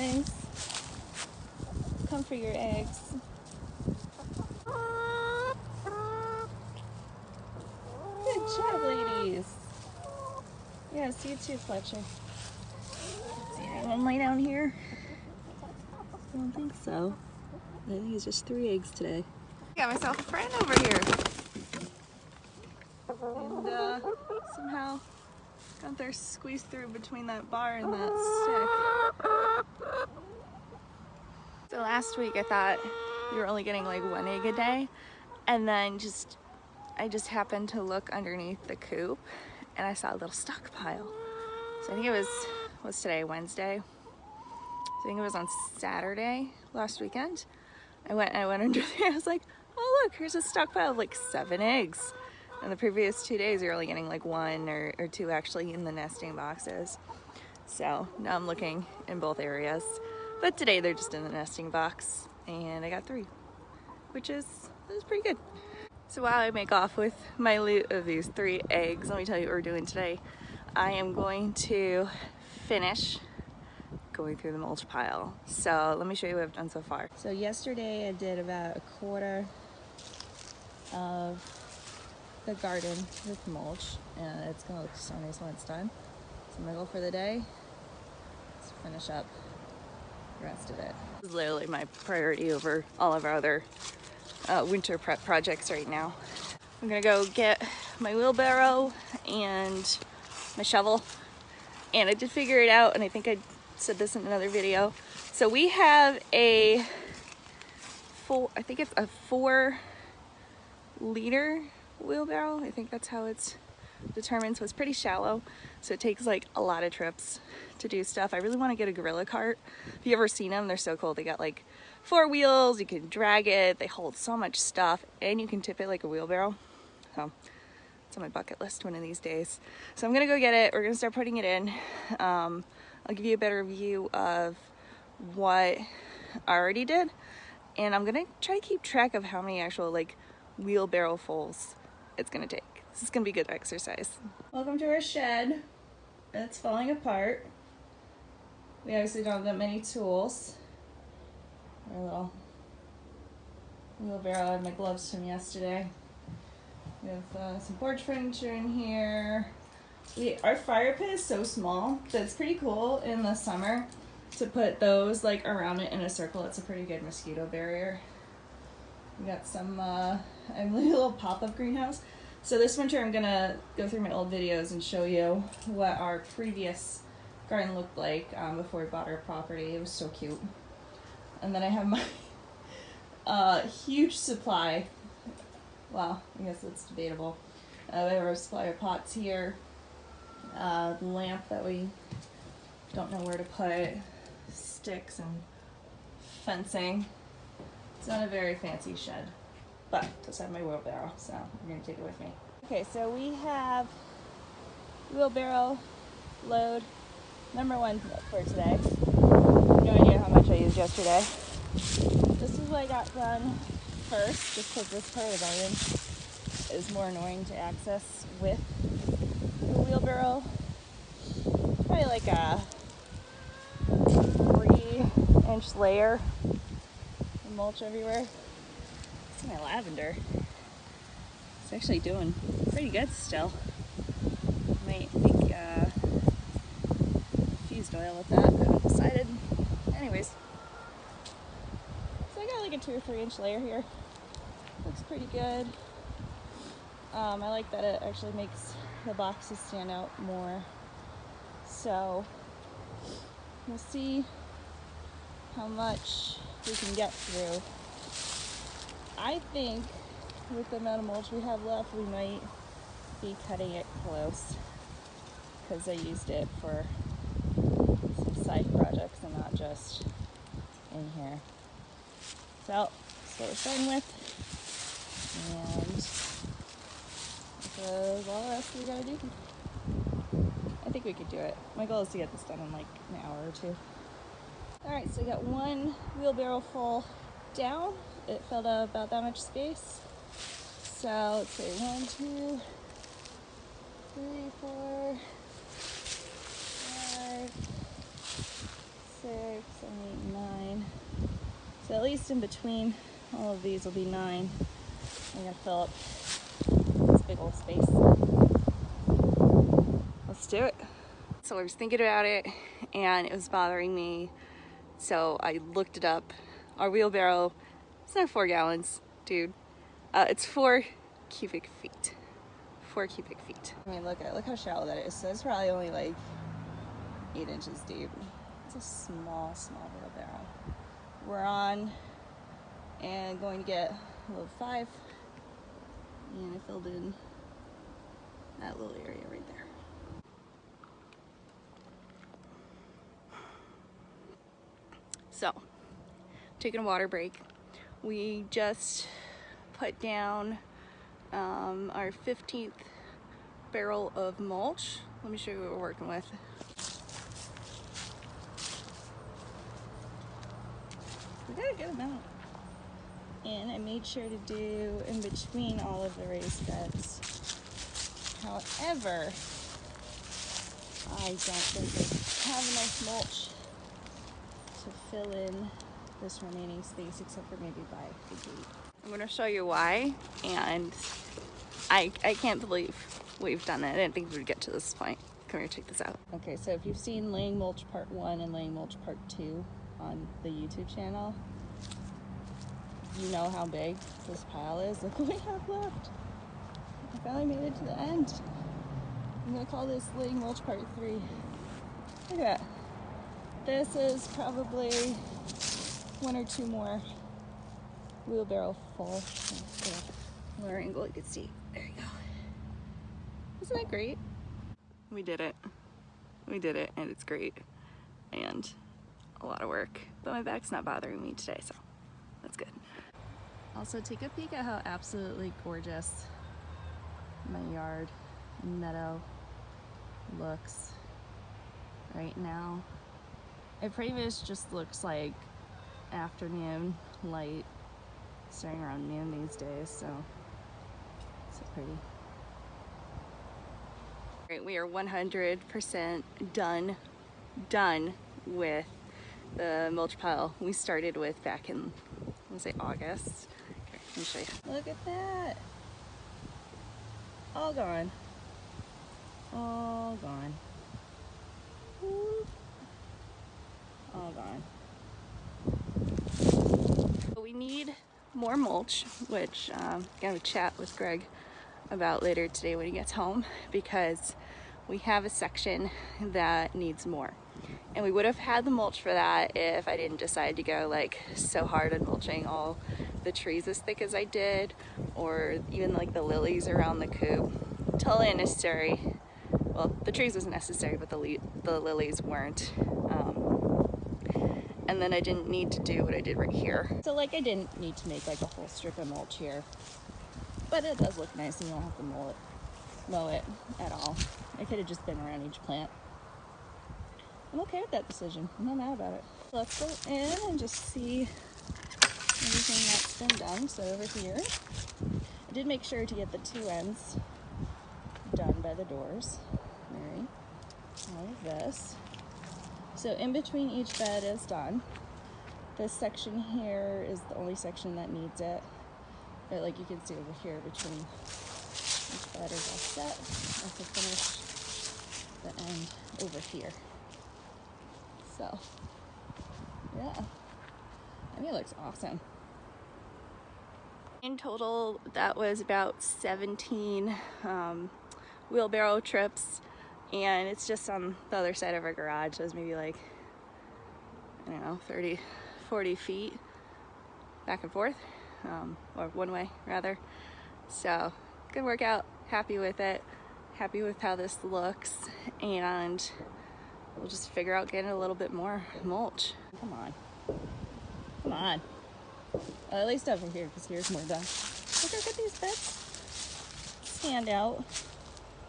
darlings. Come for your eggs. Good job, ladies. Yeah, see you too, Fletcher. Let's see, anyone lay down here? I don't think so. I think it's just 3 eggs today. Got myself a friend over here. And somehow got there squeezed through between that bar and that stick. So last week I thought we were only getting like 1 egg a day, and then I just happened to look underneath the coop and I saw a little stockpile. So I think it was today, Wednesday? I think it was on Saturday last weekend. I went under there. I was like, oh look, here's a stockpile of like 7 eggs. And the previous 2 days you're only getting like 1 or 2 actually in the nesting boxes. So now I'm looking in both areas. But today they're just in the nesting box and I got 3, which is pretty good. So while I make off with my loot of these 3 eggs, let me tell you what we're doing today. I am going to finish going through the mulch pile. So let me show you what I've done so far. So yesterday I did about 1/4 of the garden with mulch, and it's gonna look so nice when it's done. So my goal for the day is to finish up the rest of it. This is literally my priority over all of our other winter prep projects right now. I'm gonna go get my wheelbarrow and my shovel, and I did figure it out, and I think I said this in another video. So we have I think it's a 4-liter wheelbarrow. I think that's how it's determined. So it's pretty shallow, so it takes like a lot of trips to do stuff. I really want to get a gorilla cart. If you ever seen them, they're so cool. They got like 4 wheels, you can drag it, they hold so much stuff, and you can tip it like a wheelbarrow. So it's on my bucket list one of these days. So I'm gonna go get it. We're gonna start putting it in. I'll give you a better view of what I already did, and I'm gonna try to keep track of how many actual like wheelbarrow fulls it's gonna take. This is gonna be good exercise. Welcome to our shed. It's falling apart. We obviously don't have that many tools. Our little wheelbarrow. I had my gloves from yesterday. We have some porch furniture in here. Our fire pit is so small that it's pretty cool in the summer to put those like around it in a circle. It's a pretty good mosquito barrier. We got some, I have a little pop-up greenhouse. So this winter I'm gonna go through my old videos and show you what our previous garden looked like before we bought our property. It was so cute. And then I have my huge supply. Well, I guess it's debatable. We have a supply of pots here. Lamp that we don't know where to put, sticks and fencing. It's not a very fancy shed, but it does have my wheelbarrow, so I'm going to take it with me. Okay, so we have wheelbarrow load number 1 for today. No idea how much I used yesterday. This is what I got done first, just because this part of the garden is more annoying to access with the wheelbarrow. Probably like a 3-inch layer of mulch everywhere. See my lavender. It's actually doing pretty good still. Might make fused oil with that. I haven't decided. Anyways, so I got like a 2 or 3-inch layer here. Looks pretty good. I like that it actually makes the boxes stand out more. So we'll see how much we can get through. I think with the amount of mulch we have left, we might be cutting it close, because I used it for some side projects and not just in here. So that's what we're starting with, and that's all the rest we gotta do. I think we could do it. My goal is to get this done in like an hour or 2. Alright, so we got 1 wheelbarrow full down. It filled out about that much space. So let's say 1, 2, 3, 4, 5, 6, 7, 8, 9. So at least in between all of these will be 9. I'm gonna fill up this big old space. Let's do it. So I was thinking about it and it was bothering me. So I looked it up. Our wheelbarrow, it's not 4 gallons, dude. It's 4 cubic feet. 4 cubic feet. I mean, look how shallow that is. So it's probably only like 8 inches deep. It's a small wheelbarrow. We're on and going to get load 5. And I filled in that little area right there. So, taking a water break. We just put down our 15th barrel of mulch. Let me show you what we're working with. We got a good amount. And I made sure to do in between all of the raised beds. However, I don't think I have enough mulch to fill in this remaining space, except for maybe by the gate. I'm going to show you why, and I can't believe we've done it. I didn't think we would get to this point. Come here, check this out. Okay, so if you've seen laying mulch part 1 and laying mulch part 2 on the YouTube channel, you know how big this pile is. Look what we have left. I finally made it to the end. I'm gonna call this laying mulch part 3. Look at that. This is probably 1 or 2 more wheelbarrow full. Lower angle you can see. There you go. Isn't that great? We did it. We did it, and it's great. And a lot of work. But my back's not bothering me today, so that's good. Also, take a peek at how absolutely gorgeous my yard meadow looks right now. It pretty much just looks like afternoon light starting around noon these days, so pretty. Right, we are 100% done with the mulch pile we started with back in, I'm gonna say August. Okay, let me show you. Look at that. All gone. All gone. Whoop. All gone. We need more mulch, which I'm gonna chat with Greg about later today when he gets home, because we have a section that needs more. And we would have had the mulch for that if I didn't decide to go like so hard on mulching all the trees as thick as I did, or even like the lilies around the coop. Totally unnecessary. Well, the trees was necessary, but the lilies weren't. And then I didn't need to do what I did right here. So like I didn't need to make like a whole strip of mulch here, but it does look nice and you don't have to mow it at all. It could have just been around each plant. I'm okay with that decision. I'm not mad about it. Let's go in and just see everything that's been done. So over here, I did make sure to get the 2 ends done by the doors. Mary, all of this. So in between each bed is done. This section here is the only section that needs it. But like you can see over here, between each bed is all set. I have to finish the end over here. So, yeah, I mean, it looks awesome. In total, that was about 17 wheelbarrow trips, and it's just on the other side of our garage. So it was maybe like, I don't know, 30, 40 feet back and forth, or one way rather. So, good workout, happy with it, happy with how this looks, and we'll just figure out getting a little bit more mulch. Come on. Come on. Well, at least over here, because here's more done. Look at these beds stand out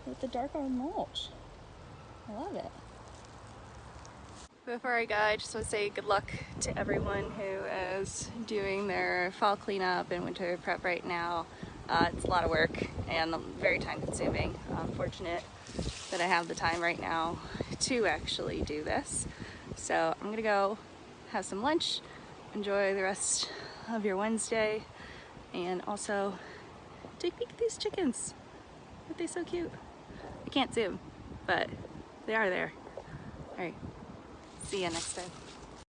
with the dark on mulch. I love it. Before I go, I just want to say good luck to everyone who is doing their fall cleanup and winter prep right now. It's a lot of work and very time consuming. I'm fortunate that I have the time right now to actually do this. So I'm gonna go have some lunch, enjoy the rest of your Wednesday, and also take a peek at these chickens. Aren't they so cute? I can't zoom, but they are there. All right, see you next time.